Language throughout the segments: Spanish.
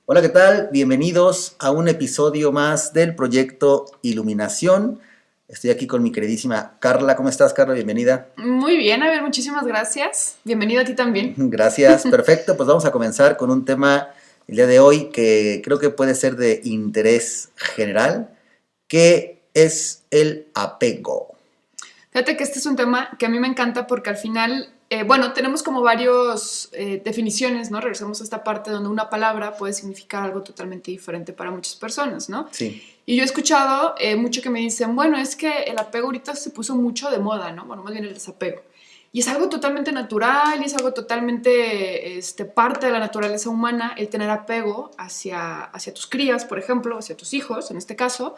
Hola, ¿qué tal? Bienvenidos a un episodio más del proyecto Iluminación. Estoy aquí con mi queridísima Carla. ¿Cómo estás, Carla? Bienvenida. Muy bien, a ver, muchísimas gracias. Bienvenido a ti también. Gracias. Perfecto. Pues vamos a comenzar con un tema el día de hoy que creo que puede ser de interés general, que es el apego. Fíjate que este es un tema que a mí me encanta porque al final, bueno, tenemos como varias definiciones, ¿no? Regresamos a esta parte donde una palabra puede significar algo totalmente diferente para muchas personas, ¿no? Sí. Y yo he escuchado mucho que me dicen, bueno, es que el apego ahorita se puso mucho de moda, ¿no? Bueno, más bien el desapego. Y es algo totalmente natural y es algo totalmente parte de la naturaleza humana el tener apego hacia tus crías, por ejemplo, hacia tus hijos, en este caso,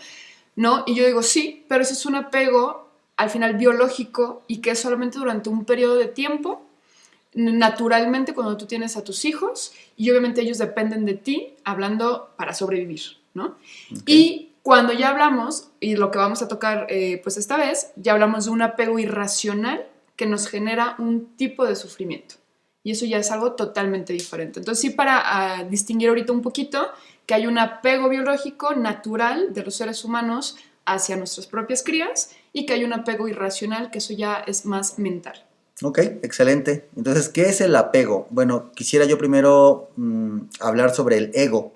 ¿no? Y yo digo, sí, pero ese es un apego al final biológico y que es solamente durante un periodo de tiempo, naturalmente cuando tú tienes a tus hijos y obviamente ellos dependen de ti hablando para sobrevivir, ¿no? Ok. Y cuando ya hablamos, y lo que vamos a tocar pues esta vez, ya hablamos de un apego irracional que nos genera un tipo de sufrimiento. Y eso ya es algo totalmente diferente. Entonces sí, para distinguir ahorita un poquito, que hay un apego biológico natural de los seres humanos hacia nuestras propias crías y que hay un apego irracional, que eso ya es más mental. Ok, excelente. Entonces, ¿qué es el apego? Bueno, quisiera yo primero hablar sobre el ego.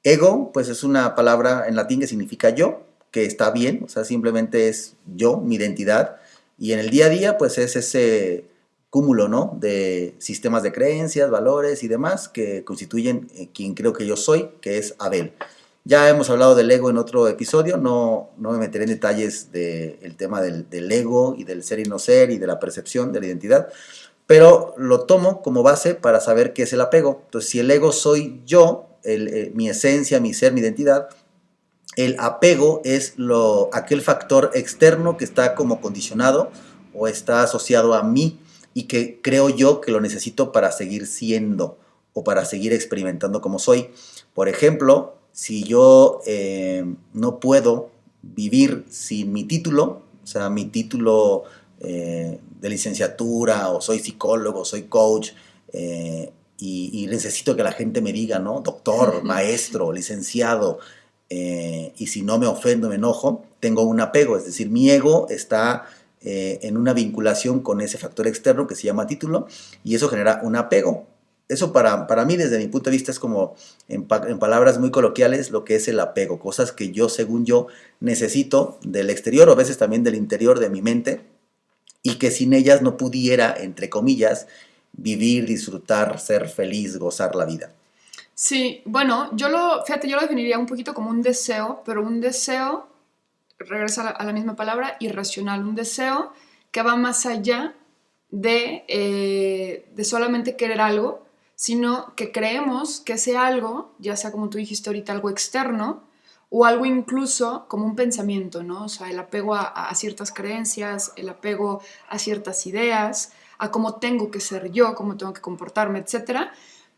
Ego, pues es una palabra en latín que significa yo, que está bien, o sea, simplemente es yo, mi identidad. Y en el día a día, pues es ese cúmulo, ¿no? De sistemas de creencias, valores y demás que constituyen quien creo que yo soy, que es Abel. Ya hemos hablado del ego en otro episodio, no me meteré en detalles del tema del ego y del ser y no ser y de la percepción de la identidad, pero lo tomo como base para saber qué es el apego. Entonces, si el ego soy yo, mi esencia, mi ser, mi identidad, el apego es aquel factor externo que está como condicionado o está asociado a mí y que creo yo que lo necesito para seguir siendo o para seguir experimentando como soy. Por ejemplo, si yo no puedo vivir sin mi título, o sea, mi título de licenciatura, o soy psicólogo, soy coach, y necesito que la gente me diga, ¿no? Doctor, maestro, licenciado, y si no me ofendo, me enojo, tengo un apego, es decir, mi ego está en una vinculación con ese factor externo que se llama título y eso genera un apego. Eso para mí, desde mi punto de vista, es como, en palabras muy coloquiales, lo que es el apego, cosas que yo, según yo, necesito del exterior o a veces también del interior de mi mente y que sin ellas no pudiera, entre comillas, vivir, disfrutar, ser feliz, gozar la vida. Sí, bueno, fíjate, yo lo definiría un poquito como un deseo, pero un deseo, regresa a la misma palabra, irracional, un deseo que va más allá de solamente querer algo, sino que creemos que ese algo, ya sea como tú dijiste ahorita, algo externo, o algo incluso como un pensamiento, ¿no? O sea, el apego a ciertas creencias, el apego a ciertas ideas, a cómo tengo que ser yo, cómo tengo que comportarme, etcétera.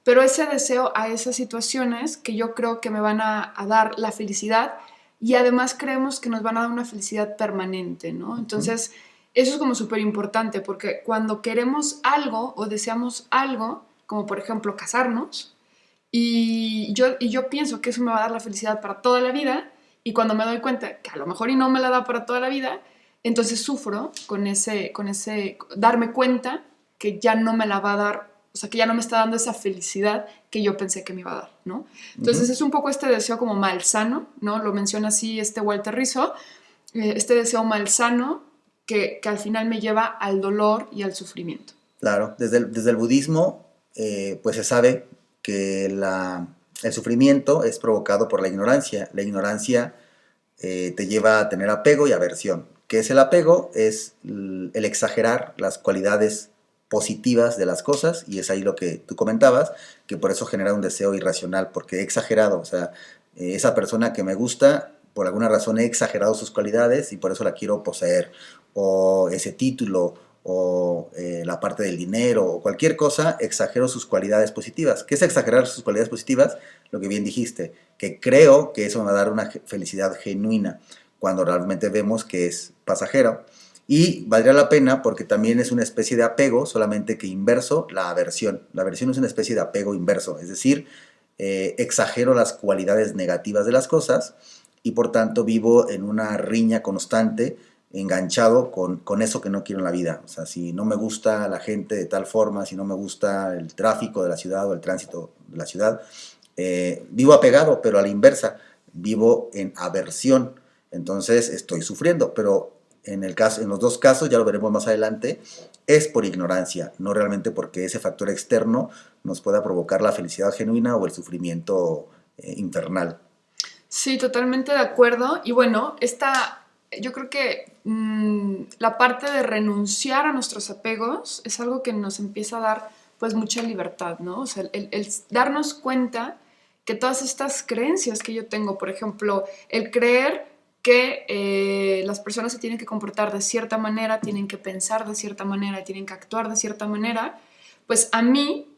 Pero ese deseo a esas situaciones que yo creo que me van a dar la felicidad y además creemos que nos van a dar una felicidad permanente, ¿no? Entonces, eso es como súper importante porque cuando queremos algo o deseamos algo, como por ejemplo casarnos, y yo pienso que eso me va a dar la felicidad para toda la vida, y cuando me doy cuenta que a lo mejor y no me la da para toda la vida, entonces sufro con ese darme cuenta que ya no me la va a dar, o sea, que ya no me está dando esa felicidad que yo pensé que me iba a dar, ¿no? Uh -huh. Entonces es un poco este deseo como malsano, ¿no? Lo menciona así Walter Rizzo, este deseo malsano que al final me lleva al dolor y al sufrimiento. Claro, desde el budismo, pues se sabe que el sufrimiento es provocado por la ignorancia. La ignorancia te lleva a tener apego y aversión. ¿Qué es el apego? Es el exagerar las cualidades positivas de las cosas, y es ahí lo que tú comentabas, que por eso genera un deseo irracional, porque he exagerado, o sea, esa persona que me gusta, por alguna razón he exagerado sus cualidades y por eso la quiero poseer, o ese título, o la parte del dinero, o cualquier cosa, exagero sus cualidades positivas. ¿Qué es exagerar sus cualidades positivas? Lo que bien dijiste, que creo que eso me va a dar una felicidad genuina, cuando realmente vemos que es pasajero. Y valdría la pena porque también es una especie de apego, solamente que inverso la aversión. La aversión es una especie de apego inverso, es decir, exagero las cualidades negativas de las cosas y por tanto vivo en una riña constante, enganchado con eso que no quiero en la vida. O sea, si no me gusta la gente de tal forma, si no me gusta el tráfico de la ciudad o el tránsito de la ciudad, vivo apegado, pero a la inversa, vivo en aversión. Entonces estoy sufriendo, pero en los dos casos, ya lo veremos más adelante, es por ignorancia, no realmente porque ese factor externo nos pueda provocar la felicidad genuina o el sufrimiento infernal. Sí, totalmente de acuerdo. Y bueno, yo creo que la parte de renunciar a nuestros apegos es algo que nos empieza a dar pues mucha libertad, ¿no? O sea, el darnos cuenta que todas estas creencias que yo tengo, por ejemplo, el creer que las personas se tienen que comportar de cierta manera, tienen que pensar de cierta manera, tienen que actuar de cierta manera, pues a mí,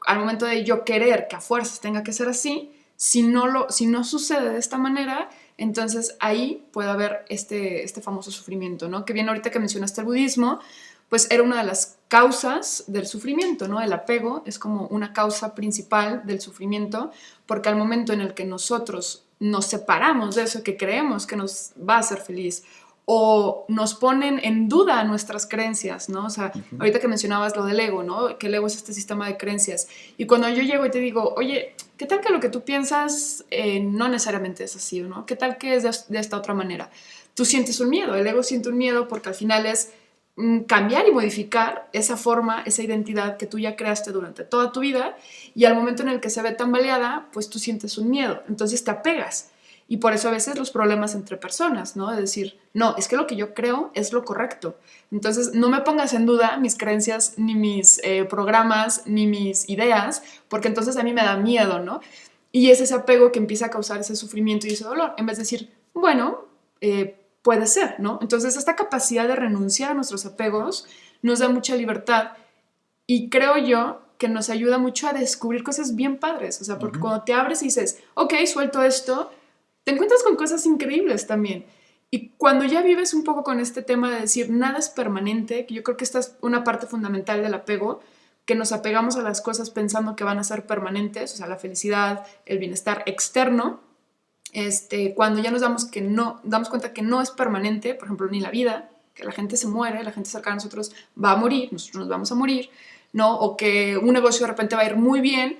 al momento de yo querer que a fuerzas tenga que ser así, si no sucede de esta manera, entonces ahí puede haber este famoso sufrimiento, ¿no? Que bien ahorita que mencionaste el budismo, pues era una de las causas del sufrimiento, ¿no? El apego es como una causa principal del sufrimiento, porque al momento en el que nosotros nos separamos de eso que creemos que nos va a hacer feliz, o nos ponen en duda nuestras creencias, ¿no? O sea, ahorita que mencionabas lo del ego, ¿no? Que el ego es este sistema de creencias. Y cuando yo llego y te digo, oye, ¿qué tal que lo que tú piensas no necesariamente es así, ¿no? ¿Qué tal que es de esta otra manera? Tú sientes un miedo, el ego siente un miedo porque al final es cambiar y modificar esa forma, esa identidad que tú ya creaste durante toda tu vida, y al momento en el que se ve tambaleada, pues tú sientes un miedo, entonces te apegas. Y por eso a veces los problemas entre personas, ¿no? De decir, no, es que lo que yo creo es lo correcto. Entonces, no me pongas en duda mis creencias, ni mis programas, ni mis ideas, porque entonces a mí me da miedo, ¿no? Y es ese apego que empieza a causar ese sufrimiento y ese dolor, en vez de decir, bueno, puede ser, ¿no? Entonces, esta capacidad de renunciar a nuestros apegos nos da mucha libertad y creo yo que nos ayuda mucho a descubrir cosas bien padres, o sea, porque cuando te abres y dices, ok, suelto esto, te encuentras con cosas increíbles también. Y cuando ya vives un poco con este tema de decir nada es permanente, que yo creo que esta es una parte fundamental del apego, que nos apegamos a las cosas pensando que van a ser permanentes, o sea, la felicidad, el bienestar externo, cuando ya damos cuenta que no es permanente, por ejemplo, ni la vida, que la gente se muere, la gente cercana a nosotros va a morir, nosotros nos vamos a morir, ¿no? O que un negocio de repente va a ir muy bien,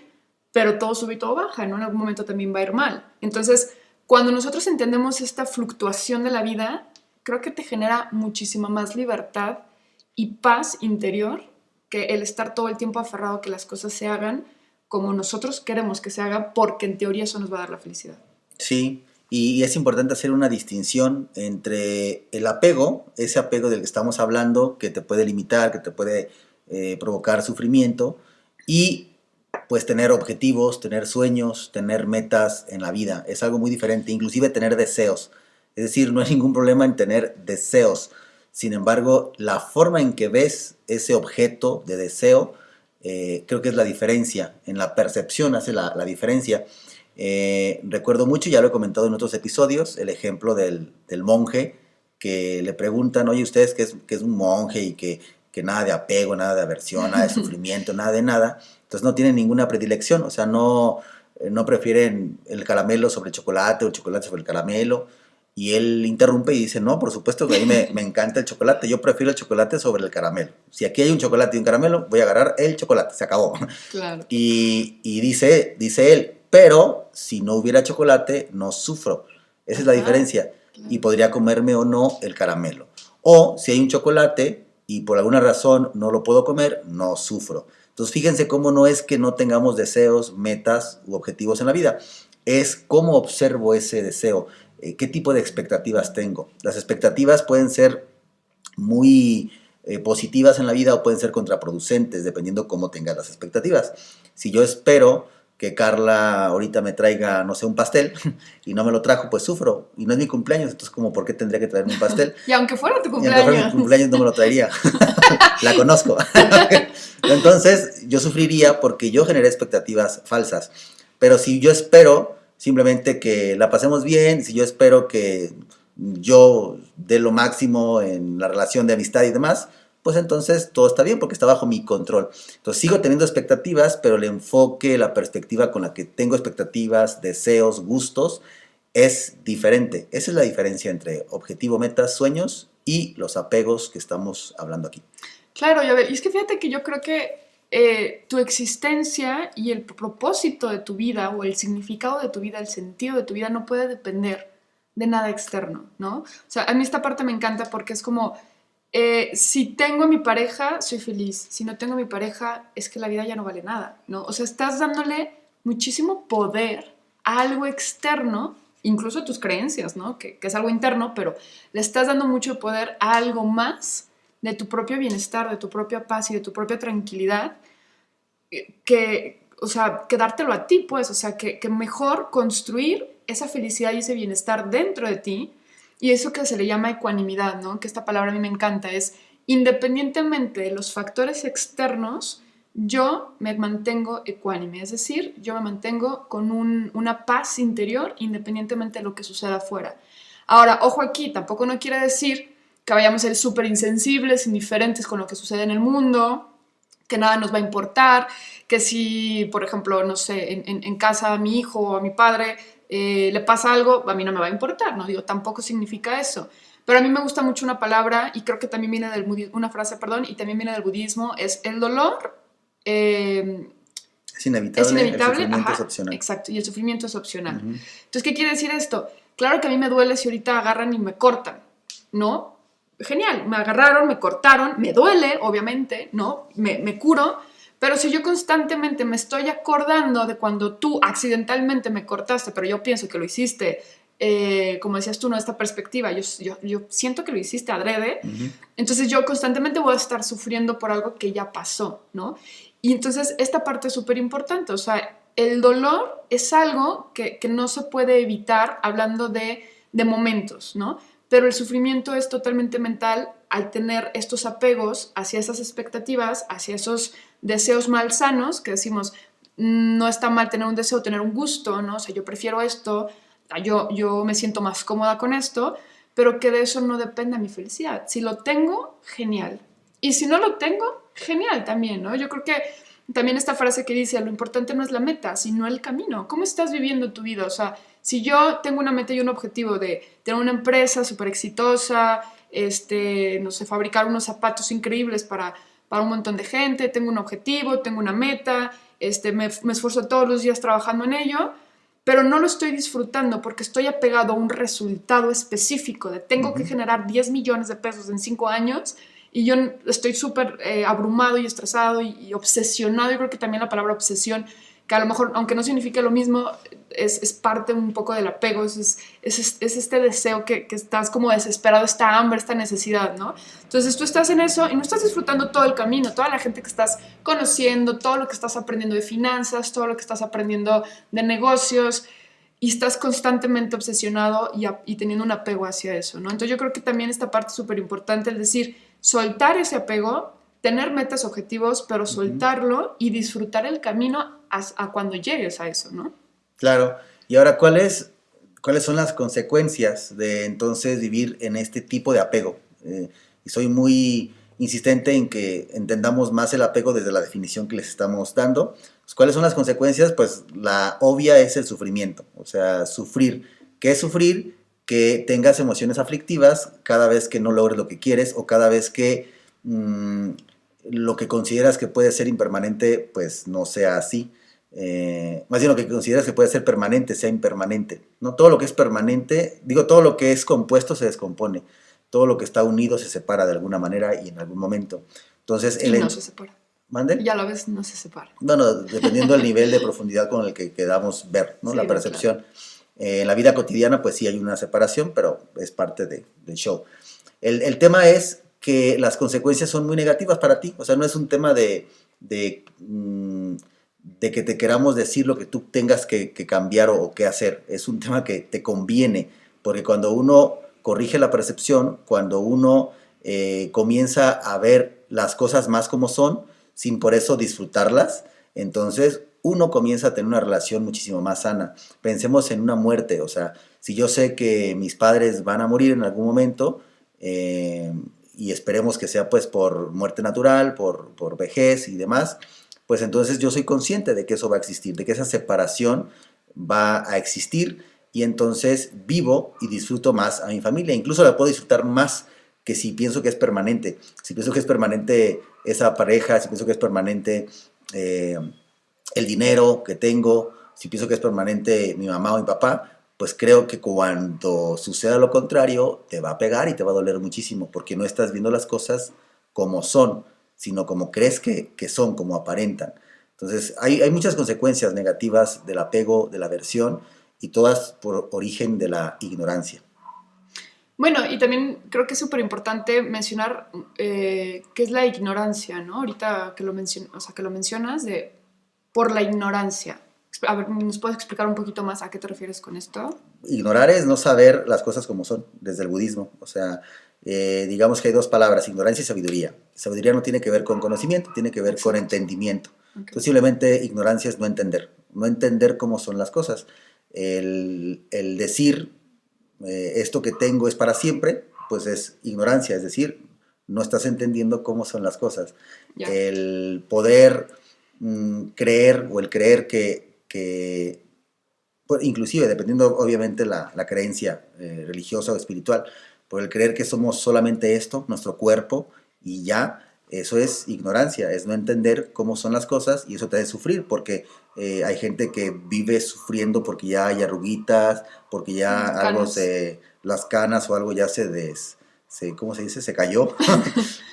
pero todo sube y todo baja, ¿no? En algún momento también va a ir mal. Entonces, cuando nosotros entendemos esta fluctuación de la vida, creo que te genera muchísima más libertad y paz interior que el estar todo el tiempo aferrado a que las cosas se hagan como nosotros queremos que se hagan, porque en teoría eso nos va a dar la felicidad. Sí, y es importante hacer una distinción entre el apego, ese apego del que estamos hablando, que te puede limitar, que te puede provocar sufrimiento, y pues tener objetivos, tener sueños, tener metas en la vida. Es algo muy diferente, inclusive tener deseos. Es decir, no hay ningún problema en tener deseos. Sin embargo, la forma en que ves ese objeto de deseo, creo que es la diferencia. En la percepción hace la diferencia. Recuerdo mucho, ya lo he comentado en otros episodios, el ejemplo del monje que le preguntan, oye, ustedes que es un monje y que nada de apego, nada de aversión, nada de sufrimiento, nada de nada, entonces no tienen ninguna predilección, o sea, no prefieren el caramelo sobre el chocolate o el chocolate sobre el caramelo, y él interrumpe y dice, no, por supuesto que a mí me encanta el chocolate, yo prefiero el chocolate sobre el caramelo. Si aquí hay un chocolate y un caramelo, voy a agarrar el chocolate, se acabó. Claro. Y dice él, pero si no hubiera chocolate, no sufro. Esa es la diferencia. Claro. Y podría comerme o no el caramelo. O si hay un chocolate y por alguna razón no lo puedo comer, no sufro. Entonces fíjense cómo no es que no tengamos deseos, metas u objetivos en la vida. Es cómo observo ese deseo, qué tipo de expectativas tengo. Las expectativas pueden ser muy positivas en la vida o pueden ser contraproducentes, dependiendo cómo tengas las expectativas. Si yo espero que Carla ahorita me traiga, no sé, un pastel y no me lo trajo, pues sufro. Y no es mi cumpleaños, entonces como, ¿por qué tendría que traerme un pastel? Y aunque fuera tu Y aunque fuera mi cumpleaños. cumpleaños no me lo traería. La conozco. Entonces yo sufriría porque yo generé expectativas falsas. Pero si yo espero simplemente que la pasemos bien, si yo espero que yo dé lo máximo en la relación de amistad y demás, pues entonces todo está bien porque está bajo mi control. Entonces sigo teniendo expectativas, pero el enfoque, la perspectiva con la que tengo expectativas, deseos, gustos, es diferente. Esa es la diferencia entre objetivo, metas, sueños y los apegos que estamos hablando aquí. Claro, y a ver, y es que fíjate que yo creo que tu existencia y el propósito de tu vida o el significado de tu vida, el sentido de tu vida no puede depender de nada externo, ¿no? O sea, a mí esta parte me encanta porque es como, si tengo a mi pareja, soy feliz. Si no tengo a mi pareja, es que la vida ya no vale nada, ¿no? O sea, estás dándole muchísimo poder a algo externo, incluso a tus creencias, ¿no? Que es algo interno, pero le estás dando mucho poder a algo más de tu propio bienestar, de tu propia paz y de tu propia tranquilidad, o sea, que dártelo a ti, pues, o sea, que mejor construir esa felicidad y ese bienestar dentro de ti, y eso que se le llama ecuanimidad, ¿no? Que esta palabra a mí me encanta, es independientemente de los factores externos, yo me mantengo ecuánime, es decir, yo me mantengo con una paz interior independientemente de lo que suceda afuera. Ahora, ojo aquí, tampoco no quiere decir que vayamos a ser súper insensibles, indiferentes con lo que sucede en el mundo, que nada nos va a importar, que si, por ejemplo, no sé, en casa a mi hijo o a mi padre le pasa algo, a mí no me va a importar, ¿no? Digo, tampoco significa eso. Pero a mí me gusta mucho una palabra, y creo que también viene del budismo, una frase, perdón, y también viene del budismo, es el dolor Es inevitable, el sufrimiento es ajá, opcional. exacto, y el sufrimiento es opcional. Entonces, ¿qué quiere decir esto? Claro que a mí me duele si ahorita agarran y me cortan, ¿no? Genial, me agarraron, me cortaron, me duele, obviamente, ¿no? Me curo, pero si yo constantemente me estoy acordando de cuando tú accidentalmente me cortaste, pero yo pienso que lo hiciste, como decías tú, ¿no? Esta perspectiva, yo siento que lo hiciste adrede, entonces yo constantemente voy a estar sufriendo por algo que ya pasó, ¿no? Y entonces esta parte es súper importante, o sea, el dolor es algo que no se puede evitar hablando de momentos, ¿no? Pero el sufrimiento es totalmente mental al tener estos apegos hacia esas expectativas, hacia esos deseos malsanos, que decimos, no está mal tener un deseo, tener un gusto, ¿no? O sea, yo prefiero esto, yo me siento más cómoda con esto, pero que de eso no dependa mi felicidad. Si lo tengo, genial. Y si no lo tengo, genial también, ¿no? Yo creo que también esta frase que dice, lo importante no es la meta, sino el camino. ¿Cómo estás viviendo tu vida? O sea, si yo tengo una meta y un objetivo de tener una empresa súper exitosa, no sé, fabricar unos zapatos increíbles para un montón de gente, tengo un objetivo, tengo una meta, me esfuerzo todos los días trabajando en ello, pero no lo estoy disfrutando porque estoy apegado a un resultado específico de tengo que generar 10 millones de pesos en 5 años y yo estoy súper abrumado y estresado y obsesionado. Yo creo que también la palabra obsesión, que a lo mejor, aunque no signifique lo mismo, es parte un poco del apego, es este deseo que estás como desesperado, esta hambre, esta necesidad, ¿no? Entonces tú estás en eso y no estás disfrutando todo el camino, toda la gente que estás conociendo, todo lo que estás aprendiendo de finanzas, todo lo que estás aprendiendo de negocios, y estás constantemente obsesionado y teniendo un apego hacia eso, ¿no? Entonces yo creo que también esta parte es súper importante, es decir, soltar ese apego, tener metas, objetivos, pero soltarlo y disfrutar el camino a cuando llegues a eso, ¿no? Claro. Y ahora, ¿cuáles son las consecuencias de entonces vivir en este tipo de apego? Y soy muy insistente en que entendamos más el apego desde la definición que les estamos dando. Pues, ¿cuáles son las consecuencias? Pues la obvia es el sufrimiento, o sea, sufrir. ¿Qué es sufrir? Que tengas emociones aflictivas cada vez que no logres lo que quieres o cada vez que lo que consideras que puede ser impermanente, pues no sea así. Más bien lo que consideras que puede ser permanente sea impermanente. No todo lo que es permanente, todo lo que es compuesto se descompone. Todo lo que está unido se separa de alguna manera y en algún momento. Entonces, no se separa. ¿Mande? Ya lo ves, no se separa. Bueno, dependiendo del nivel de profundidad con el que queramos ver, ¿no? Sí, La percepción. Claro. En la vida cotidiana, pues sí hay una separación, pero es parte del show. El tema es que las consecuencias son muy negativas para ti. O sea, no es un tema de que te queramos decir lo que tú tengas que cambiar o qué hacer. Es un tema que te conviene, porque cuando uno corrige la percepción, cuando uno comienza a ver las cosas más como son, sin por eso disfrutarlas, entonces uno comienza a tener una relación muchísimo más sana. Pensemos en una muerte, o sea, si yo sé que mis padres van a morir en algún momento y esperemos que sea pues por muerte natural, por vejez y demás, pues entonces yo soy consciente de que eso va a existir, de que esa separación va a existir y entonces vivo y disfruto más a mi familia. Incluso la puedo disfrutar más que si pienso que es permanente. Si pienso que es permanente esa pareja, si pienso que es permanente el dinero que tengo, si pienso que es permanente mi mamá o mi papá, pues creo que cuando suceda lo contrario, te va a pegar y te va a doler muchísimo, porque no estás viendo las cosas como son, sino como crees que son, como aparentan. Entonces, hay muchas consecuencias negativas del apego, de la aversión, y todas por origen de la ignorancia. Bueno, y también creo que es súper importante mencionar qué es la ignorancia, ¿no? Ahorita que o sea, que lo mencionas, por la ignorancia. A ver, ¿nos puedes explicar un poquito más a qué te refieres con esto? Ignorar es no saber las cosas como son, desde el budismo. O sea, digamos que hay dos palabras, ignorancia y sabiduría. Sabiduría no tiene que ver con conocimiento, tiene que ver con Exacto. entendimiento. Okay. Entonces, simplemente ignorancia es no entender cómo son las cosas. El decir esto que tengo es para siempre, pues es ignorancia, es decir, no estás entendiendo cómo son las cosas. Ya. El poder creer o el creer pues, inclusive dependiendo obviamente la creencia religiosa o espiritual, por el creer que somos solamente esto, nuestro cuerpo, y ya, eso es ignorancia, es no entender cómo son las cosas y eso te hace sufrir, porque hay gente que vive sufriendo porque ya hay arruguitas, porque ya algo Canas. las canas o algo ya ¿cómo se dice? Se cayó.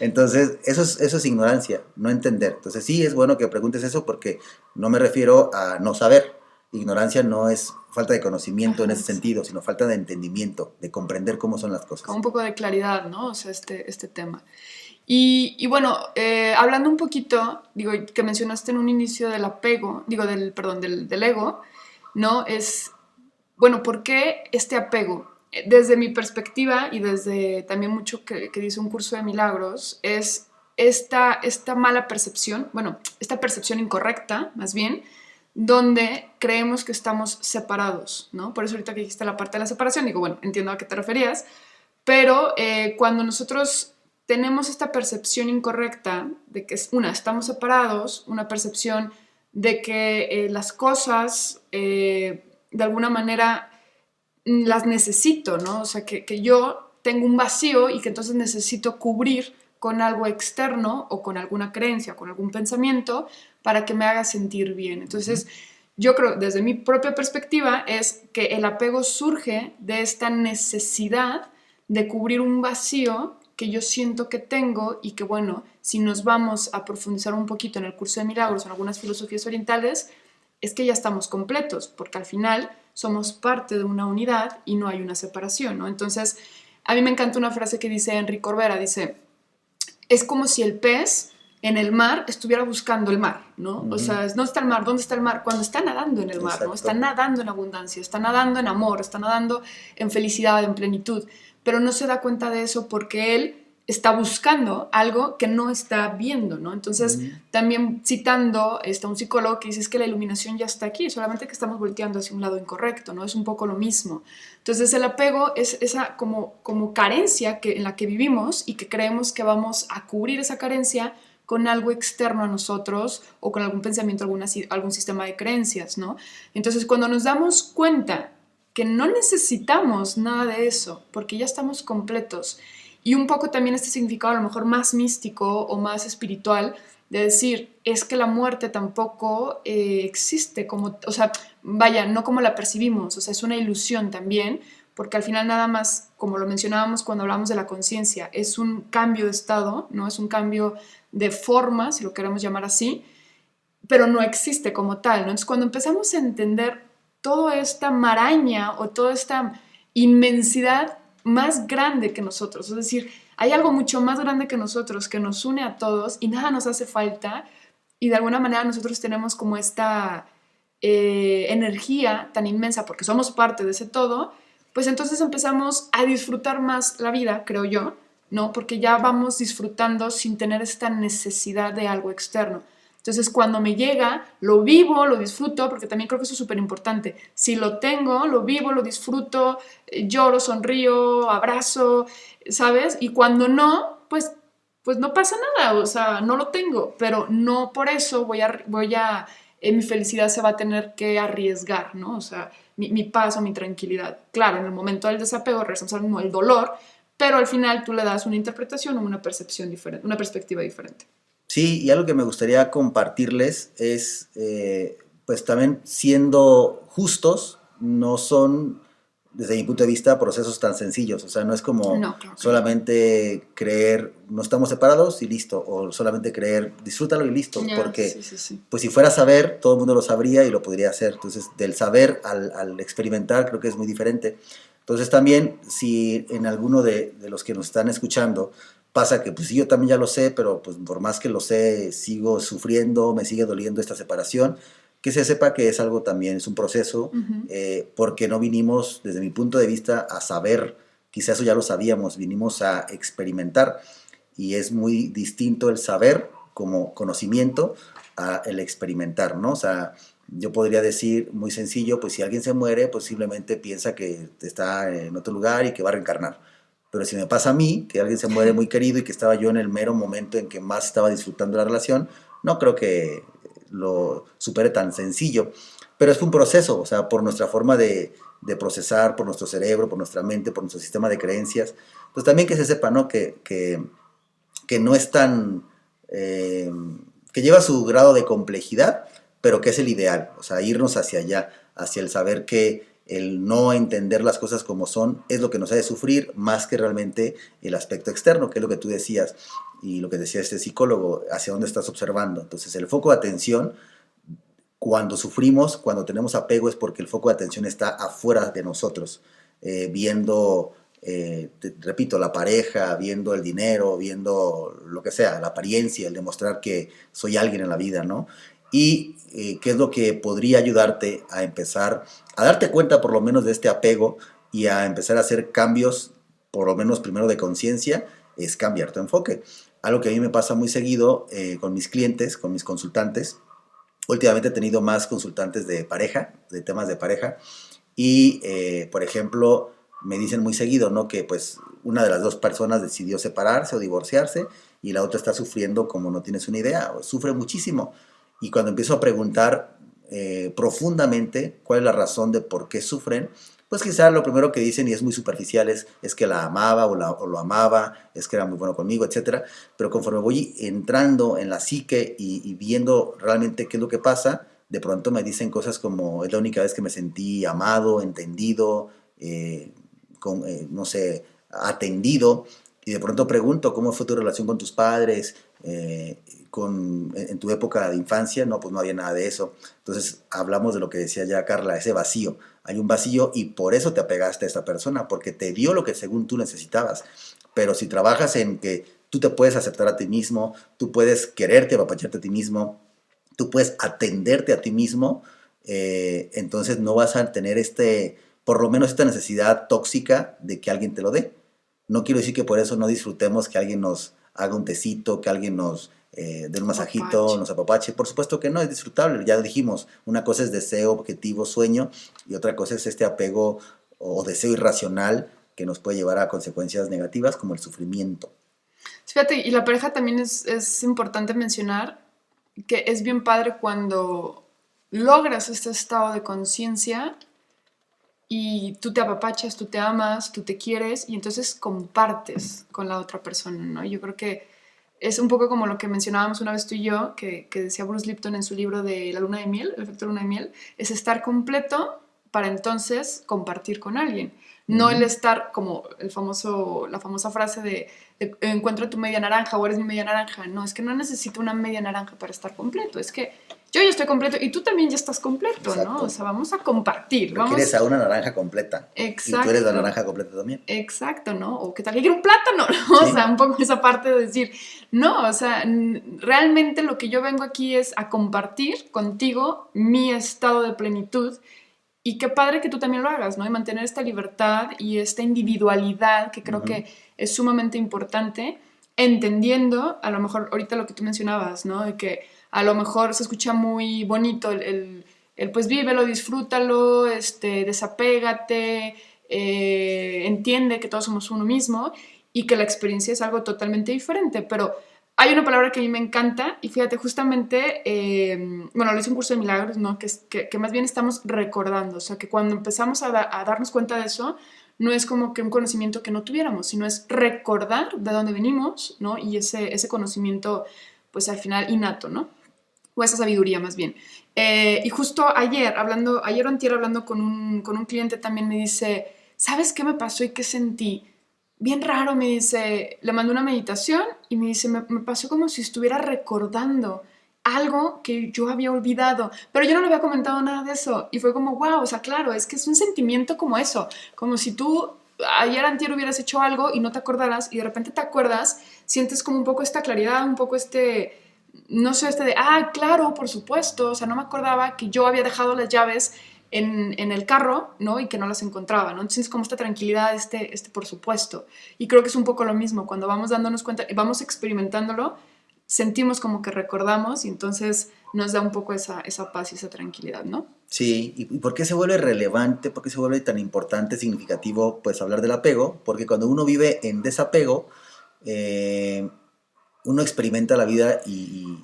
Entonces, eso es ignorancia, no entender. Entonces, sí es bueno que preguntes eso porque no me refiero a no saber. Ignorancia no es falta de conocimiento en Ajá, ese sentido, sino falta de entendimiento, de comprender cómo son las con cosas. un poco de claridad, ¿no? O sea, este tema. Y bueno, hablando un poquito, digo, que mencionaste en un inicio del apego, digo, perdón, del ego, ¿no? Bueno, ¿por qué este apego? Desde mi perspectiva y desde también mucho que dice un curso de milagros, es esta mala percepción, bueno, esta percepción incorrecta, más bien, donde creemos que estamos separados, ¿no? Por eso ahorita que dijiste la parte de la separación, digo, bueno, entiendo a qué te referías, pero cuando nosotros tenemos esta percepción incorrecta de que, estamos separados, una percepción de que las cosas de alguna manera las necesito, ¿no? O sea, que yo tengo un vacío y que entonces necesito cubrir con algo externo o con alguna creencia, con algún pensamiento para que me haga sentir bien. Entonces, yo creo, desde mi propia perspectiva, es que el apego surge de esta necesidad de cubrir un vacío que yo siento que tengo y que, bueno, si nos vamos a profundizar un poquito en el curso de milagros, en algunas filosofías orientales, es que ya estamos completos, porque al final somos parte de una unidad y no hay una separación, ¿no? Entonces, a mí me encanta una frase que dice Enrique Corbera, dice, es como si el pez en el mar estuviera buscando el mar, ¿no? O sea, ¿dónde está el mar? ¿Dónde está el mar? Cuando está nadando en el mar, ¿no? Está Exacto. nadando en abundancia, está nadando en amor, está nadando en felicidad, en plenitud, pero no se da cuenta de eso porque él está buscando algo que no está viendo, ¿no? Entonces, también citando un psicólogo que dice es que la iluminación ya está aquí, solamente que estamos volteando hacia un lado incorrecto, ¿no? Es un poco lo mismo. Entonces, el apego es esa como carencia en la que vivimos y que creemos que vamos a cubrir esa carencia con algo externo a nosotros o con algún pensamiento, algún sistema de creencias, ¿no? Entonces, cuando nos damos cuenta que no necesitamos nada de eso, porque ya estamos completos, y un poco también este significado a lo mejor más místico o más espiritual, de decir, es que la muerte tampoco existe como, o sea, vaya, no como la percibimos, o sea, es una ilusión también, porque al final nada más, como lo mencionábamos cuando hablamos de la conciencia, es un cambio de estado, ¿no? Es un cambio de forma, si lo queremos llamar así, pero no existe como tal, ¿no? Entonces, cuando empezamos a entender toda esta maraña o toda esta inmensidad más grande que nosotros, es decir, hay algo mucho más grande que nosotros que nos une a todos y nada nos hace falta y de alguna manera nosotros tenemos como esta energía tan inmensa porque somos parte de ese todo, pues entonces empezamos a disfrutar más la vida, creo yo, ¿no? Porque ya vamos disfrutando sin tener esta necesidad de algo externo. Entonces, cuando me llega, lo vivo, lo disfruto, porque también creo que eso es súper importante. Si lo tengo, lo vivo, lo disfruto, lloro, sonrío, abrazo, ¿sabes? Y cuando no, pues no pasa nada, o sea, no lo tengo, pero no por eso mi felicidad se va a tener que arriesgar, ¿no? O sea, mi paz o mi tranquilidad. Claro, en el momento del desapego regresamos al mismo, el dolor, pero al final tú le das una interpretación o una percepción diferente, una perspectiva diferente. Sí, y algo que me gustaría compartirles es, pues también siendo justos, no son, desde mi punto de vista, procesos tan sencillos. O sea, no es como No, claro que no. solamente creer, no estamos separados y listo, o solamente creer, disfrútalo y listo, Ya, porque sí, sí, sí. pues si fuera a saber, todo el mundo lo sabría y lo podría hacer. Entonces, del saber al experimentar creo que es muy diferente. Entonces también, si en alguno de los que nos están escuchando pasa que pues sí, yo también ya lo sé, pero pues por más que lo sé, sigo sufriendo, me sigue doliendo esta separación, que se sepa que es algo también, es un proceso, Ujú. porque no vinimos, desde mi punto de vista, a saber, quizás eso ya lo sabíamos, vinimos a experimentar, y es muy distinto el saber como conocimiento a el experimentar, ¿no? O sea, yo podría decir muy sencillo, pues si alguien se muere, pues simplemente piensa que está en otro lugar y que va a reencarnar. Pero si me pasa a mí, que alguien se muere muy querido y que estaba yo en el mero momento en que más estaba disfrutando la relación, no creo que lo supere tan sencillo. Pero es un proceso, o sea, por nuestra forma de procesar, por nuestro cerebro, por nuestra mente, por nuestro sistema de creencias. Pues también que se sepa, ¿no? Que no es tan... eh, que lleva su grado de complejidad, pero que es el ideal, o sea, irnos hacia allá, hacia el saber que el no entender las cosas como son es lo que nos hace sufrir más que realmente el aspecto externo, que es lo que tú decías y lo que decía este psicólogo, hacia dónde estás observando. Entonces, el foco de atención, cuando sufrimos, cuando tenemos apego, es porque el foco de atención está afuera de nosotros, viendo, repito, la pareja, viendo el dinero, viendo lo que sea, la apariencia, el demostrar que soy alguien en la vida, ¿no? Y qué es lo que podría ayudarte a empezar a darte cuenta por lo menos de este apego y a empezar a hacer cambios, por lo menos primero de conciencia, es cambiar tu enfoque. Algo que a mí me pasa muy seguido con mis clientes, con mis consultantes. Últimamente he tenido más consultantes de pareja, de temas de pareja, y por ejemplo, me dicen muy seguido, ¿no? Que pues una de las dos personas decidió separarse o divorciarse y la otra está sufriendo como no tienes una idea, o sufre muchísimo. Y cuando empiezo a preguntar profundamente cuál es la razón de por qué sufren, pues quizá lo primero que dicen, y es muy superficial, es que la amaba o lo amaba, es que era muy bueno conmigo, etcétera. Pero conforme voy entrando en la psique y viendo realmente qué es lo que pasa, de pronto me dicen cosas como, es la única vez que me sentí amado, entendido, no sé, atendido. Y de pronto pregunto, ¿cómo fue tu relación con tus padres? En tu época de infancia, no, pues no había nada de eso. Entonces hablamos de lo que decía ya Carla, ese vacío. Hay un vacío y por eso te apegaste a esta persona, porque te dio lo que según tú necesitabas. Pero si trabajas en que tú te puedes aceptar a ti mismo, tú puedes quererte, apapacharte a ti mismo, tú puedes atenderte a ti mismo, entonces no vas a tener por lo menos esta necesidad tóxica de que alguien te lo dé. No quiero decir que por eso no disfrutemos que alguien nos haga un tecito, que alguien nos dé un masajito, Apapache. nos apapache. Por supuesto que no, es disfrutable. Ya dijimos, una cosa es deseo, objetivo, sueño, y otra cosa es este apego o deseo irracional que nos puede llevar a consecuencias negativas como el sufrimiento. Fíjate, y la pareja también es importante mencionar que es bien padre cuando logras este estado de conciencia y tú te apapachas, tú te amas, tú te quieres y entonces compartes con la otra persona, ¿no? Yo creo que es un poco como lo que mencionábamos una vez tú y yo, que decía Bruce Lipton en su libro de La luna de miel, el efecto luna de miel, es estar completo para entonces compartir con alguien. No el Ujú. estar como la famosa frase de encuentro tu media naranja o eres mi media naranja. No, es que no necesito una media naranja para estar completo. Es que yo ya estoy completo y tú también ya estás completo, ¿no? O Exacto. sea, vamos a compartir, Requieres vamos. a una naranja completa. Y tú eres la Exacto. naranja completa también. Exacto, ¿no? O qué tal que quiero un plátano, ¿no? O sea, Sí. un poco esa parte de decir, no, o sea, realmente lo que yo vengo aquí es a compartir contigo mi estado de plenitud y qué padre que tú también lo hagas, ¿no? Y mantener esta libertad y esta individualidad que creo Ujú. que es sumamente importante, entendiendo a lo mejor ahorita lo que tú mencionabas, ¿no? De que a lo mejor se escucha muy bonito pues vívelo, disfrútalo, desapégate, entiende que todos somos uno mismo y que la experiencia es algo totalmente diferente, pero hay una palabra que a mí me encanta y fíjate, justamente, bueno, lo hice un curso de milagros, ¿no? Que más bien estamos recordando, o sea, que cuando empezamos a darnos cuenta de eso, no es como que un conocimiento que no tuviéramos, sino es recordar de dónde venimos, ¿no? Y ese conocimiento, pues al final innato, ¿no? O esa sabiduría más bien. Y justo ayer o antier hablando con un cliente también me dice, ¿sabes qué me pasó y qué sentí? Bien raro, me dice, le mandé una meditación y me dice, me pasó como si estuviera recordando algo que yo había olvidado, pero yo no le había comentado nada de eso. Y fue como, wow, o sea, claro, es que es un sentimiento como eso, como si tú ayer antier hubieras hecho algo y no te acordaras y de repente te acuerdas, sientes como un poco esta claridad, un poco no sé, claro, por supuesto, o sea, no me acordaba que yo había dejado las llaves en el carro, ¿no? Y que no las encontraba, ¿no? Entonces, como esta tranquilidad, por supuesto. Y creo que es un poco lo mismo, cuando vamos dándonos cuenta y vamos experimentándolo, sentimos como que recordamos y entonces nos da un poco esa paz y esa tranquilidad, ¿no? Sí, ¿y por qué se vuelve relevante? ¿Por qué se vuelve tan importante, significativo, pues hablar del apego? Porque cuando uno vive en desapego, eh, uno experimenta la vida y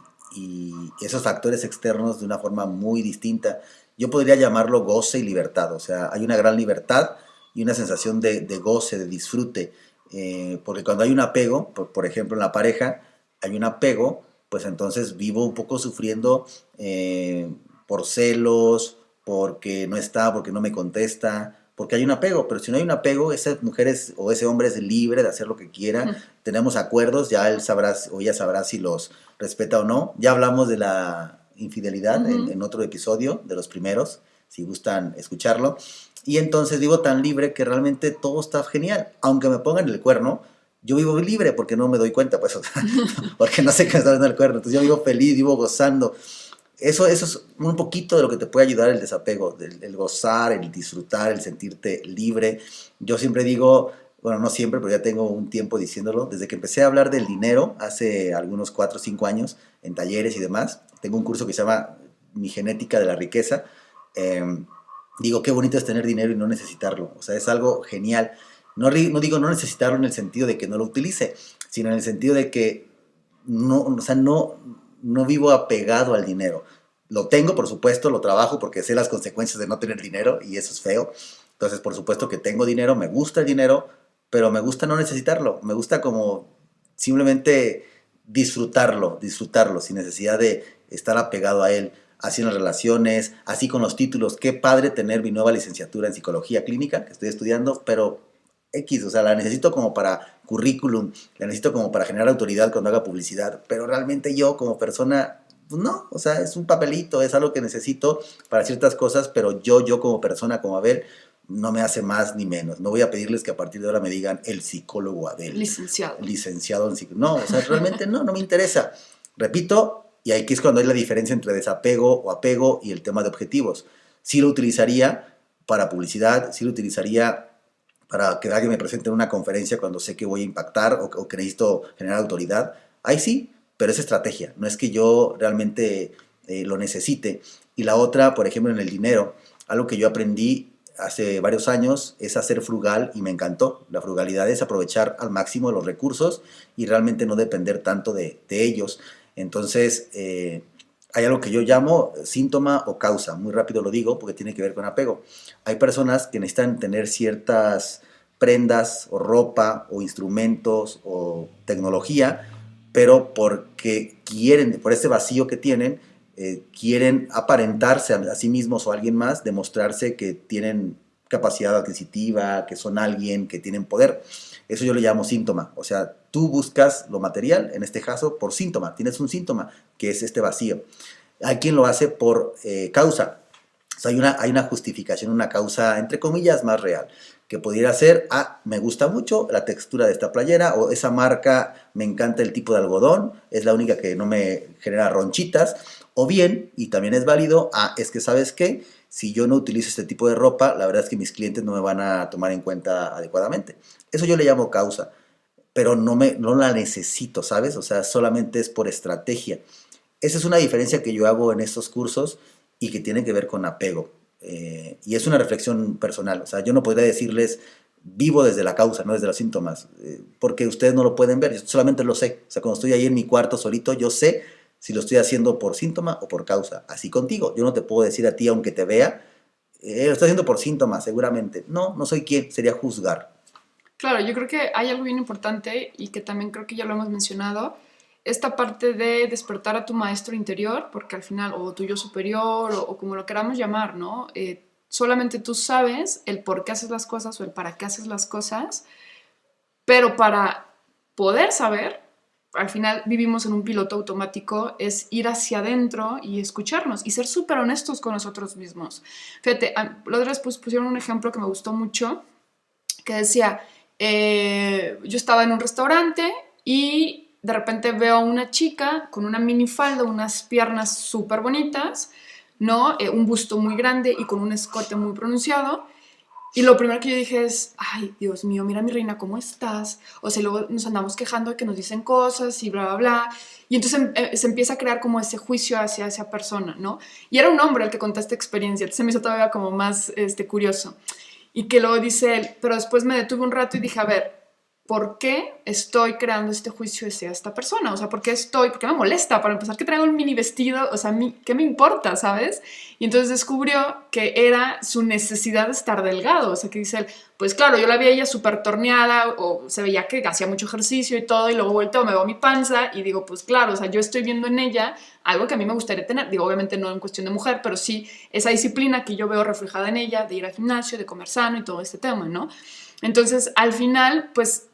esos factores externos de una forma muy distinta. Yo podría llamarlo goce y libertad, o sea, hay una gran libertad y una sensación de goce, de disfrute, porque cuando hay un apego, por ejemplo en la pareja, hay un apego, pues entonces vivo un poco sufriendo por celos, porque no está, porque no me contesta, porque hay un apego, pero si no hay un apego, esa mujer o ese hombre es libre de hacer lo que quiera, tenemos acuerdos, ya él sabrá o ella sabrá si los respeta o no. Ya hablamos de la infidelidad en otro episodio, de los primeros, si gustan escucharlo. Y entonces vivo tan libre que realmente todo está genial. Aunque me pongan el cuerno, yo vivo libre porque no me doy cuenta, pues, o sea, porque no sé qué me está dando el cuerno. Entonces yo vivo feliz, vivo gozando. Eso es un poquito de lo que te puede ayudar el desapego, el gozar, el disfrutar, el sentirte libre. Yo siempre digo, bueno, no siempre, pero ya tengo un tiempo diciéndolo, desde que empecé a hablar del dinero, hace algunos 4 o 5 años, en talleres y demás, tengo un curso que se llama Mi genética de la riqueza. Eh, Digo, qué bonito es tener dinero y no necesitarlo, o sea, es algo genial. No digo no necesitarlo en el sentido de que no lo utilice, sino en el sentido de que no, o sea, no vivo apegado al dinero. Lo tengo, por supuesto, lo trabajo porque sé las consecuencias de no tener dinero y eso es feo. Entonces, por supuesto que tengo dinero, me gusta el dinero, pero me gusta no necesitarlo. Me gusta como simplemente disfrutarlo sin necesidad de estar apegado a él. Así en las relaciones, así con los títulos. Qué padre tener mi nueva licenciatura en psicología clínica que estoy estudiando, pero X, o sea, la necesito como para currículum, la necesito como para generar autoridad cuando haga publicidad, pero realmente yo como persona, pues no, o sea, es un papelito, es algo que necesito para ciertas cosas, pero yo como persona, como Abel, no me hace más ni menos. No voy a pedirles que a partir de ahora me digan el psicólogo Abel. Licenciado. Licenciado en psicología. No, o sea, realmente no me interesa. Repito, y aquí es cuando hay la diferencia entre desapego o apego y el tema de objetivos. Sí lo utilizaría para publicidad, sí lo utilizaría para que alguien me presente en una conferencia cuando sé que voy a impactar o que necesito generar autoridad. Ahí sí, pero es estrategia, no es que yo realmente lo necesite. Y la otra, por ejemplo, en el dinero, algo que yo aprendí hace varios años es a ser frugal y me encantó. La frugalidad es aprovechar al máximo los recursos y realmente no depender tanto de ellos. Entonces, hay algo que yo llamo síntoma o causa. Muy rápido lo digo porque tiene que ver con apego. Hay personas que necesitan tener ciertas prendas o ropa o instrumentos o tecnología, pero porque quieren, por ese vacío que tienen, quieren aparentarse a sí mismos o a alguien más, demostrarse que tienen capacidad adquisitiva, que son alguien, que tienen poder. Eso yo le llamo síntoma. O sea, tú buscas lo material, en este caso, por síntoma. Tienes un síntoma, que es este vacío. Hay quien lo hace por causa. O sea, hay una justificación, una causa, entre comillas, más real, que pudiera ser, me gusta mucho la textura de esta playera, o esa marca, me encanta el tipo de algodón, es la única que no me genera ronchitas, o bien, y también es válido, es que, ¿sabes qué? Si yo no utilizo este tipo de ropa, la verdad es que mis clientes no me van a tomar en cuenta adecuadamente. Eso yo le llamo causa, pero no la necesito, ¿sabes? O sea, solamente es por estrategia. Esa es una diferencia que yo hago en estos cursos y que tiene que ver con apego. Y es una reflexión personal. O sea, yo no podría decirles vivo desde la causa, no desde los síntomas, porque ustedes no lo pueden ver, yo solamente lo sé. O sea, cuando estoy ahí en mi cuarto solito, yo sé si lo estoy haciendo por síntoma o por causa. Así contigo, yo no te puedo decir a ti, aunque te vea, lo estoy haciendo por síntoma, seguramente. No, no soy quien, sería juzgar. Claro, yo creo que hay algo bien importante y que también creo que ya lo hemos mencionado, esta parte de despertar a tu maestro interior, porque al final, o tu yo superior, o como lo queramos llamar, ¿no? Solamente tú sabes el por qué haces las cosas o el para qué haces las cosas, pero para poder saber, al final vivimos en un piloto automático, es ir hacia adentro y escucharnos y ser súper honestos con nosotros mismos. Fíjate, la otra vez pusieron un ejemplo que me gustó mucho, que decía, yo estaba en un restaurante y de repente veo a una chica con una minifalda, unas piernas súper bonitas, ¿no? Un busto muy grande y con un escote muy pronunciado. Y lo primero que yo dije es, ay, Dios mío, mira mi reina, ¿cómo estás? O sea, luego nos andamos quejando de que nos dicen cosas y bla, bla, bla. Y entonces se empieza a crear como ese juicio hacia esa persona, ¿no? Y era un hombre el que contó esta experiencia, entonces se me hizo todavía como más curioso. Y que luego dice él, pero después me detuve un rato y dije, a ver, ¿por qué estoy creando este juicio hacia esta persona? O sea, por qué me molesta? Para empezar, que traigo un mini vestido, o sea, ¿qué me importa, sabes? Y entonces descubrió que era su necesidad de estar delgado, o sea, que dice él, pues claro, yo la vi a ella súper torneada, o se veía que hacía mucho ejercicio y todo, y luego volteo, me veo mi panza, y digo, pues claro, o sea, yo estoy viendo en ella algo que a mí me gustaría tener, digo, obviamente no en cuestión de mujer, pero sí esa disciplina que yo veo reflejada en ella, de ir al gimnasio, de comer sano y todo este tema, ¿no? Entonces, al final, pues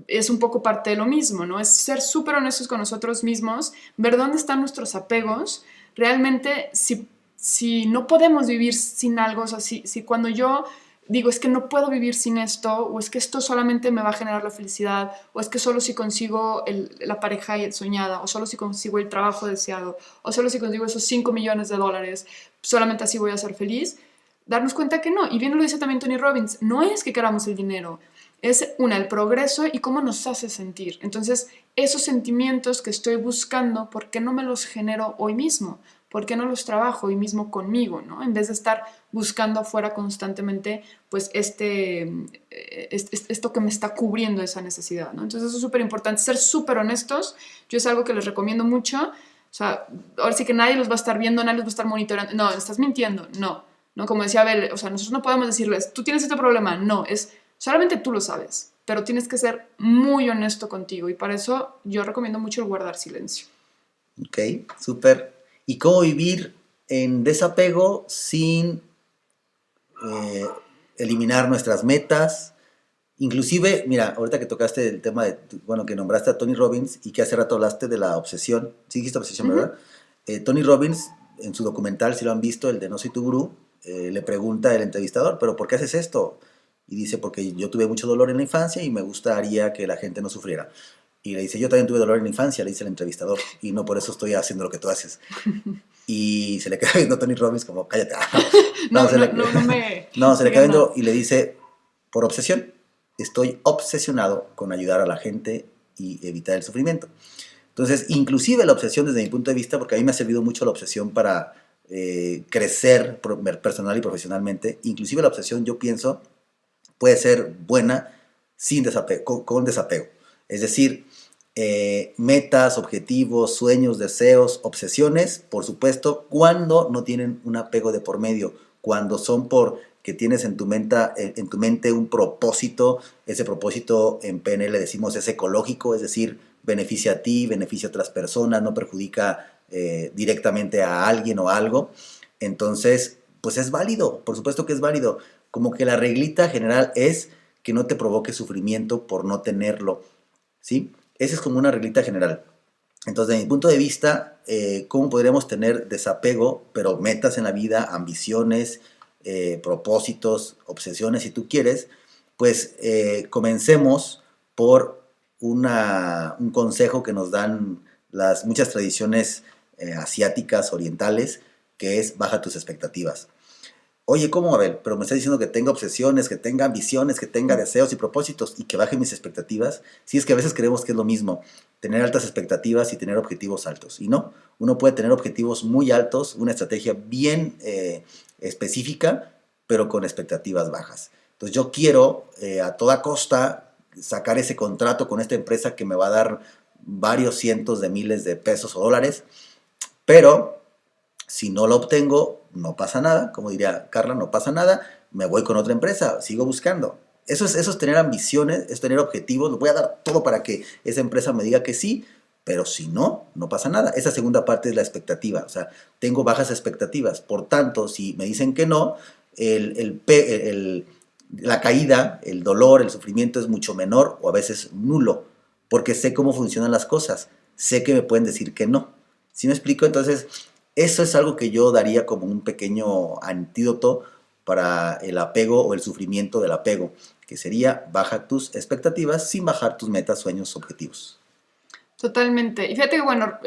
es un poco parte de lo mismo, ¿no? Es ser súper honestos con nosotros mismos, ver dónde están nuestros apegos, realmente si no podemos vivir sin algo, o sea, si cuando yo digo es que no puedo vivir sin esto, o es que esto solamente me va a generar la felicidad, o es que solo si consigo la pareja soñada, o solo si consigo el trabajo deseado, o solo si consigo esos 5 millones de dólares, solamente así voy a ser feliz, darnos cuenta que no. Y bien lo dice también Tony Robbins, no es que queramos el dinero, es el progreso y cómo nos hace sentir. Entonces, esos sentimientos que estoy buscando, ¿por qué no me los genero hoy mismo? ¿Por qué no los trabajo hoy mismo conmigo, ¿no? En vez de estar buscando afuera constantemente, pues esto que me está cubriendo esa necesidad, ¿no? Entonces eso es súper importante, ser súper honestos. Yo es algo que les recomiendo mucho. O sea, ahora sí que nadie los va a estar viendo, nadie los va a estar monitoreando. No, estás mintiendo, no. ¿No? Como decía Abel, o sea, nosotros no podemos decirles, tú tienes este problema. No, solamente tú lo sabes, pero tienes que ser muy honesto contigo y para eso yo recomiendo mucho el guardar silencio. Ok, súper. ¿Y cómo vivir en desapego sin eh, eliminar nuestras metas? Inclusive, mira, ahorita que tocaste el tema de, bueno, que nombraste a Tony Robbins y que hace rato hablaste de la obsesión, sí dijiste obsesión, ¿verdad? Tony Robbins, en su documental, si lo han visto, el de No soy tu gurú, le pregunta el entrevistador, ¿pero por qué haces esto? Y dice, porque yo tuve mucho dolor en la infancia y me gustaría que la gente no sufriera. Y le dice, yo también tuve dolor en la infancia, le dice el entrevistador, y no por eso estoy haciendo lo que tú haces. Y se le queda viendo a Tony Robbins como, cállate. No, No, se no, le, no, no me no, se le queda digas nada. viendo y le dice, por obsesión, estoy obsesionado con ayudar a la gente y evitar el sufrimiento. Entonces, inclusive la obsesión desde mi punto de vista, porque a mí me ha servido mucho la obsesión para crecer personal y profesionalmente, inclusive la obsesión yo pienso puede ser buena sin desapego, con desapego. Es decir, metas, objetivos, sueños, deseos, obsesiones, por supuesto, cuando no tienen un apego de por medio, cuando son por que tienes en tu mente un propósito, ese propósito en PNL decimos es ecológico, es decir, beneficia a ti, beneficia a otras personas, no perjudica directamente a alguien o algo, entonces, pues es válido, por supuesto que es válido, como que la reglita general es que no te provoque sufrimiento por no tenerlo, ¿sí? Esa es como una reglita general. Entonces, desde mi punto de vista, ¿cómo podríamos tener desapego, pero metas en la vida, ambiciones, propósitos, obsesiones, si tú quieres? Pues comencemos por un consejo que nos dan las muchas tradiciones asiáticas, orientales, que es baja tus expectativas. Oye, ¿cómo, Abel? Pero me está diciendo que tenga obsesiones, que tenga ambiciones, que tenga deseos y propósitos y que baje mis expectativas. Sí, es que a veces creemos que es lo mismo, tener altas expectativas y tener objetivos altos. Y no, uno puede tener objetivos muy altos, una estrategia bien específica, pero con expectativas bajas. Entonces yo quiero a toda costa sacar ese contrato con esta empresa que me va a dar varios cientos de miles de pesos o dólares, pero si no lo obtengo, no pasa nada, como diría Carla, no pasa nada, me voy con otra empresa, sigo buscando. Eso es tener ambiciones, es tener objetivos, voy a dar todo para que esa empresa me diga que sí, pero si no, no pasa nada. Esa segunda parte es la expectativa, o sea, tengo bajas expectativas, por tanto, si me dicen que no, la caída, el dolor, el sufrimiento es mucho menor o a veces nulo, porque sé cómo funcionan las cosas, sé que me pueden decir que no. ¿Sí me explico? Entonces, eso es algo que yo daría como un pequeño antídoto para el apego o el sufrimiento del apego, que sería baja tus expectativas sin bajar tus metas, sueños, objetivos. Totalmente. Y fíjate que, bueno,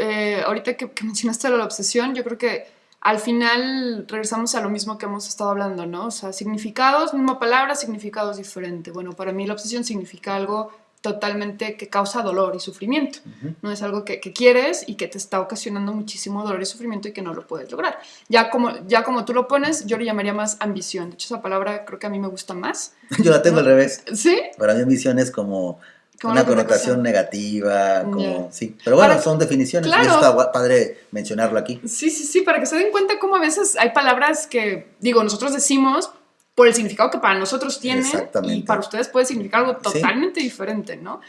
ahorita que mencionaste lo de la obsesión, yo creo que al final regresamos a lo mismo que hemos estado hablando, ¿no? O sea, significados, misma palabra, significados diferentes. Bueno, para mí la obsesión significa algo totalmente que causa dolor y sufrimiento. No es algo que quieres y que te está ocasionando muchísimo dolor y sufrimiento y que no lo puedes lograr. Ya como tú lo pones, yo le llamaría más ambición. De hecho, esa palabra creo que a mí me gusta más. Yo la tengo al revés. ¿Sí? Para mí ambición es como una connotación negativa, como, sí. Pero bueno, son definiciones y claro, está padre mencionarlo aquí. Sí, para que se den cuenta cómo a veces hay palabras que, digo, nosotros decimos por el significado que para nosotros tienen y para ustedes puede significar algo totalmente diferente, ¿no?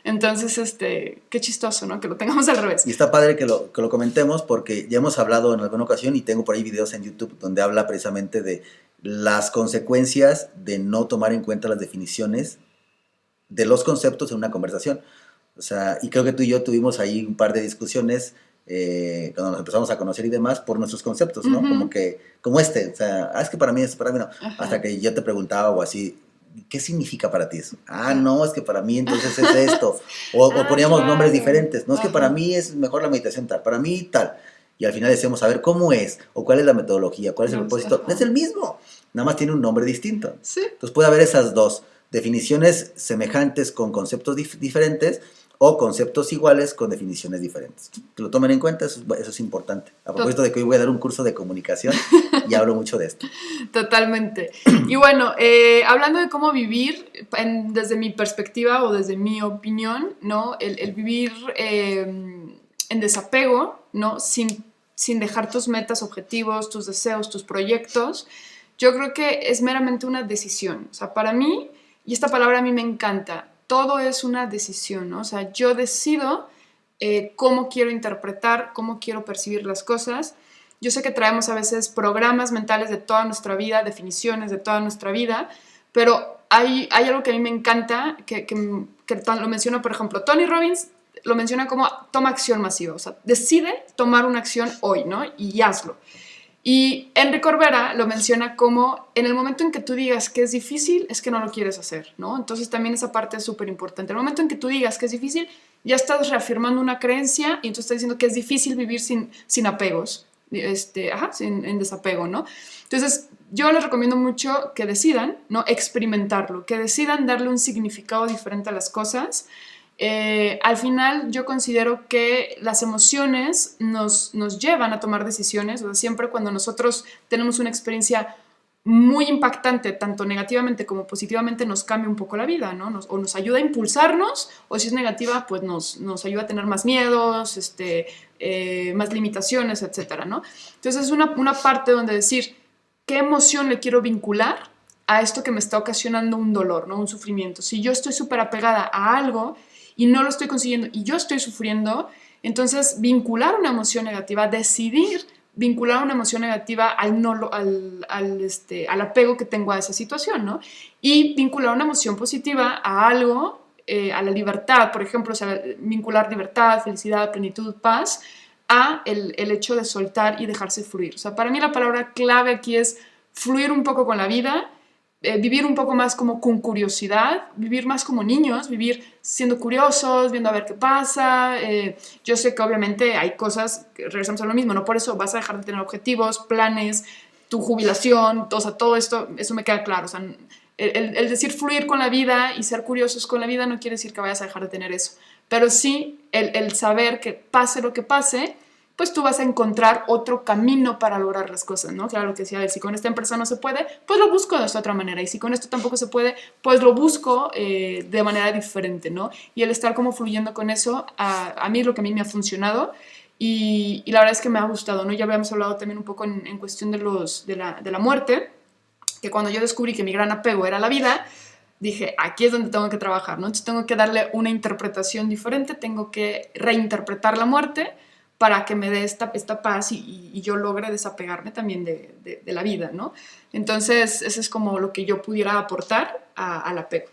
Entonces, qué chistoso, ¿no? Que lo tengamos al revés. Y está padre que lo comentemos porque ya hemos hablado en alguna ocasión y tengo por ahí videos en YouTube donde habla precisamente de las consecuencias de no tomar en cuenta las definiciones de los conceptos en una conversación. O sea, y creo que tú y yo tuvimos ahí un par de discusiones cuando nos empezamos a conocer y demás por nuestros conceptos, ¿no? Como o sea, es que para mí es, para mí no. Ajá. Hasta que yo te preguntaba o así, ¿qué significa para ti eso? No, es que para mí entonces es esto. O poníamos nombres diferentes. No, es que para mí es mejor la meditación tal, para mí tal. Y al final decíamos, a ver, ¿cómo es? ¿O cuál es la metodología? ¿Cuál es el propósito? Es el mismo, nada más tiene un nombre distinto. Sí. Entonces puede haber esas dos definiciones semejantes con conceptos diferentes o conceptos iguales con definiciones diferentes. Que lo tomen en cuenta, eso es importante. A propósito de que hoy voy a dar un curso de comunicación y hablo mucho de esto. Totalmente. Y bueno, hablando de cómo vivir, desde mi perspectiva o desde mi opinión, ¿no? El vivir en desapego, ¿no? Sin dejar tus metas, objetivos, tus deseos, tus proyectos, yo creo que es meramente una decisión. O sea, para mí, y esta palabra a mí me encanta, todo es una decisión, ¿no? O sea, yo decido cómo quiero interpretar, cómo quiero percibir las cosas. Yo sé que traemos a veces programas mentales de toda nuestra vida, definiciones de toda nuestra vida, pero hay algo que a mí me encanta, que lo menciona, por ejemplo, Tony Robbins lo menciona como toma acción masiva, o sea, decide tomar una acción hoy, ¿no? Y hazlo. Y Enrique Corbera lo menciona como en el momento en que tú digas que es difícil, es que no lo quieres hacer, ¿no? Entonces también esa parte es súper importante. En el momento en que tú digas que es difícil, ya estás reafirmando una creencia y entonces estás diciendo que es difícil vivir sin apegos, en desapego, ¿no? Entonces yo les recomiendo mucho que decidan, ¿no? Experimentarlo, que decidan darle un significado diferente a las cosas. Al final yo considero que las emociones nos llevan a tomar decisiones, o sea, siempre cuando nosotros tenemos una experiencia muy impactante, tanto negativamente como positivamente, nos cambia un poco la vida, ¿no? O nos ayuda a impulsarnos, o si es negativa, pues nos ayuda a tener más miedos, más limitaciones, etcétera, ¿no? Entonces es una parte donde decir, ¿qué emoción le quiero vincular a esto que me está ocasionando un dolor, ¿no? Un sufrimiento? Si yo estoy súper apegada a algo y no lo estoy consiguiendo y yo estoy sufriendo, entonces vincular una emoción negativa, decidir vincular una emoción negativa al apego que tengo a esa situación, ¿no? Y vincular una emoción positiva a algo, a la libertad, por ejemplo, o sea, vincular libertad, felicidad, plenitud, paz, a el hecho de soltar y dejarse fluir. O sea, para mí la palabra clave aquí es fluir un poco con la vida, vivir un poco más como con curiosidad, vivir más como niños, vivir siendo curiosos, viendo a ver qué pasa. Yo sé que obviamente hay cosas, que regresamos a lo mismo, no por eso vas a dejar de tener objetivos, planes, tu jubilación, o sea, todo esto, eso me queda claro. O sea, el decir fluir con la vida y ser curiosos con la vida no quiere decir que vayas a dejar de tener eso, pero sí el saber que pase lo que pase, pues tú vas a encontrar otro camino para lograr las cosas, ¿no? Claro, lo que decía, si con esta empresa no se puede, pues lo busco de esta otra manera, y si con esto tampoco se puede, pues lo busco de manera diferente, ¿no? Y el estar como fluyendo con eso, a mí es lo que a mí me ha funcionado, y la verdad es que me ha gustado, ¿no? Ya habíamos hablado también un poco en cuestión de la muerte, que cuando yo descubrí que mi gran apego era la vida, dije, aquí es donde tengo que trabajar, ¿no? Entonces tengo que darle una interpretación diferente, tengo que reinterpretar la muerte para que me dé esta paz y yo logre desapegarme también de la vida, ¿no? Entonces, eso es como lo que yo pudiera aportar al apego.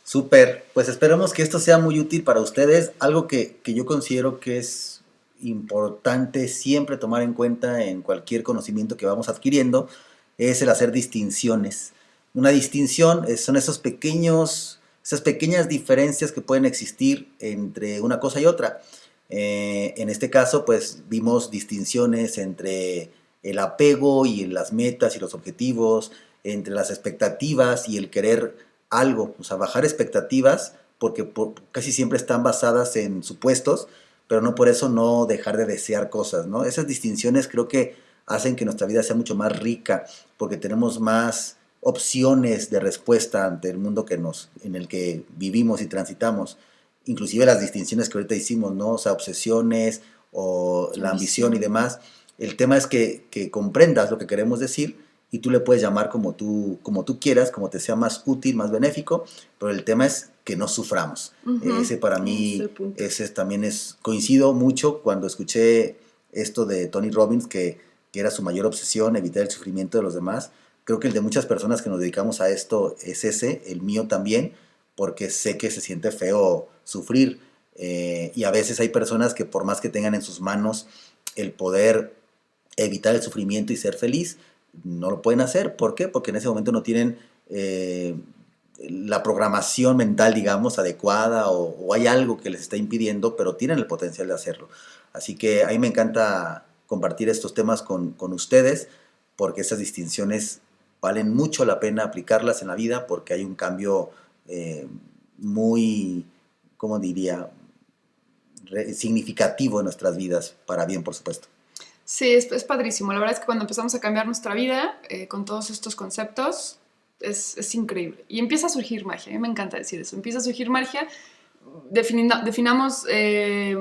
Súper, pues esperamos que esto sea muy útil para ustedes. Algo que yo considero que es importante siempre tomar en cuenta en cualquier conocimiento que vamos adquiriendo es el hacer distinciones. Una distinción son esas pequeñas diferencias que pueden existir entre una cosa y otra. En este caso, pues vimos distinciones entre el apego y las metas y los objetivos, entre las expectativas y el querer algo, o sea, bajar expectativas, porque casi siempre están basadas en supuestos, pero no por eso no dejar de desear cosas, ¿no? Esas distinciones creo que hacen que nuestra vida sea mucho más rica, porque tenemos más opciones de respuesta ante el mundo en el que vivimos y transitamos. Inclusive las distinciones que ahorita hicimos, ¿no? O sea, obsesiones o la ambición y demás. El tema es que comprendas lo que queremos decir y tú le puedes llamar como tú quieras, como te sea más útil, más benéfico, pero el tema es que no suframos. Ese para mí, también coincido mucho cuando escuché esto de Tony Robbins, que era su mayor obsesión, evitar el sufrimiento de los demás. Creo que el de muchas personas que nos dedicamos a esto es ese, el mío también, porque sé que se siente feo sufrir, y a veces hay personas que por más que tengan en sus manos el poder evitar el sufrimiento y ser feliz, no lo pueden hacer. ¿Por qué? Porque en ese momento no tienen la programación mental, digamos, adecuada, o hay algo que les está impidiendo, pero tienen el potencial de hacerlo. Así que a mí me encanta compartir estos temas con ustedes, porque esas distinciones valen mucho la pena aplicarlas en la vida, porque hay un cambio muy, ¿cómo diría?, significativo en nuestras vidas, para bien, por supuesto. Sí, es padrísimo. La verdad es que cuando empezamos a cambiar nuestra vida con todos estos conceptos, es increíble. Y empieza a surgir magia. A mí me encanta decir eso. Empieza a surgir magia. Definamos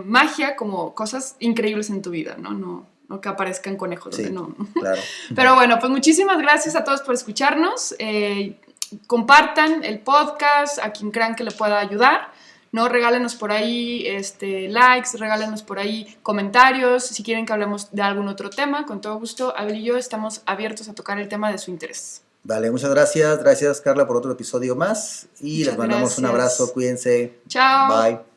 magia como cosas increíbles en tu vida, ¿no? No que aparezcan conejos. Sí, no. Claro. Pero bueno, pues muchísimas gracias a todos por escucharnos. Compartan el podcast a quien crean que le pueda ayudar, ¿no? Regálenos por ahí likes, regálenos por ahí comentarios. Si quieren que hablemos de algún otro tema, con todo gusto, Abel y yo estamos abiertos a tocar el tema de su interés. Vale, muchas gracias. Gracias, Carla, por otro episodio más. Y les mandamos un abrazo. Cuídense. Chao. Bye.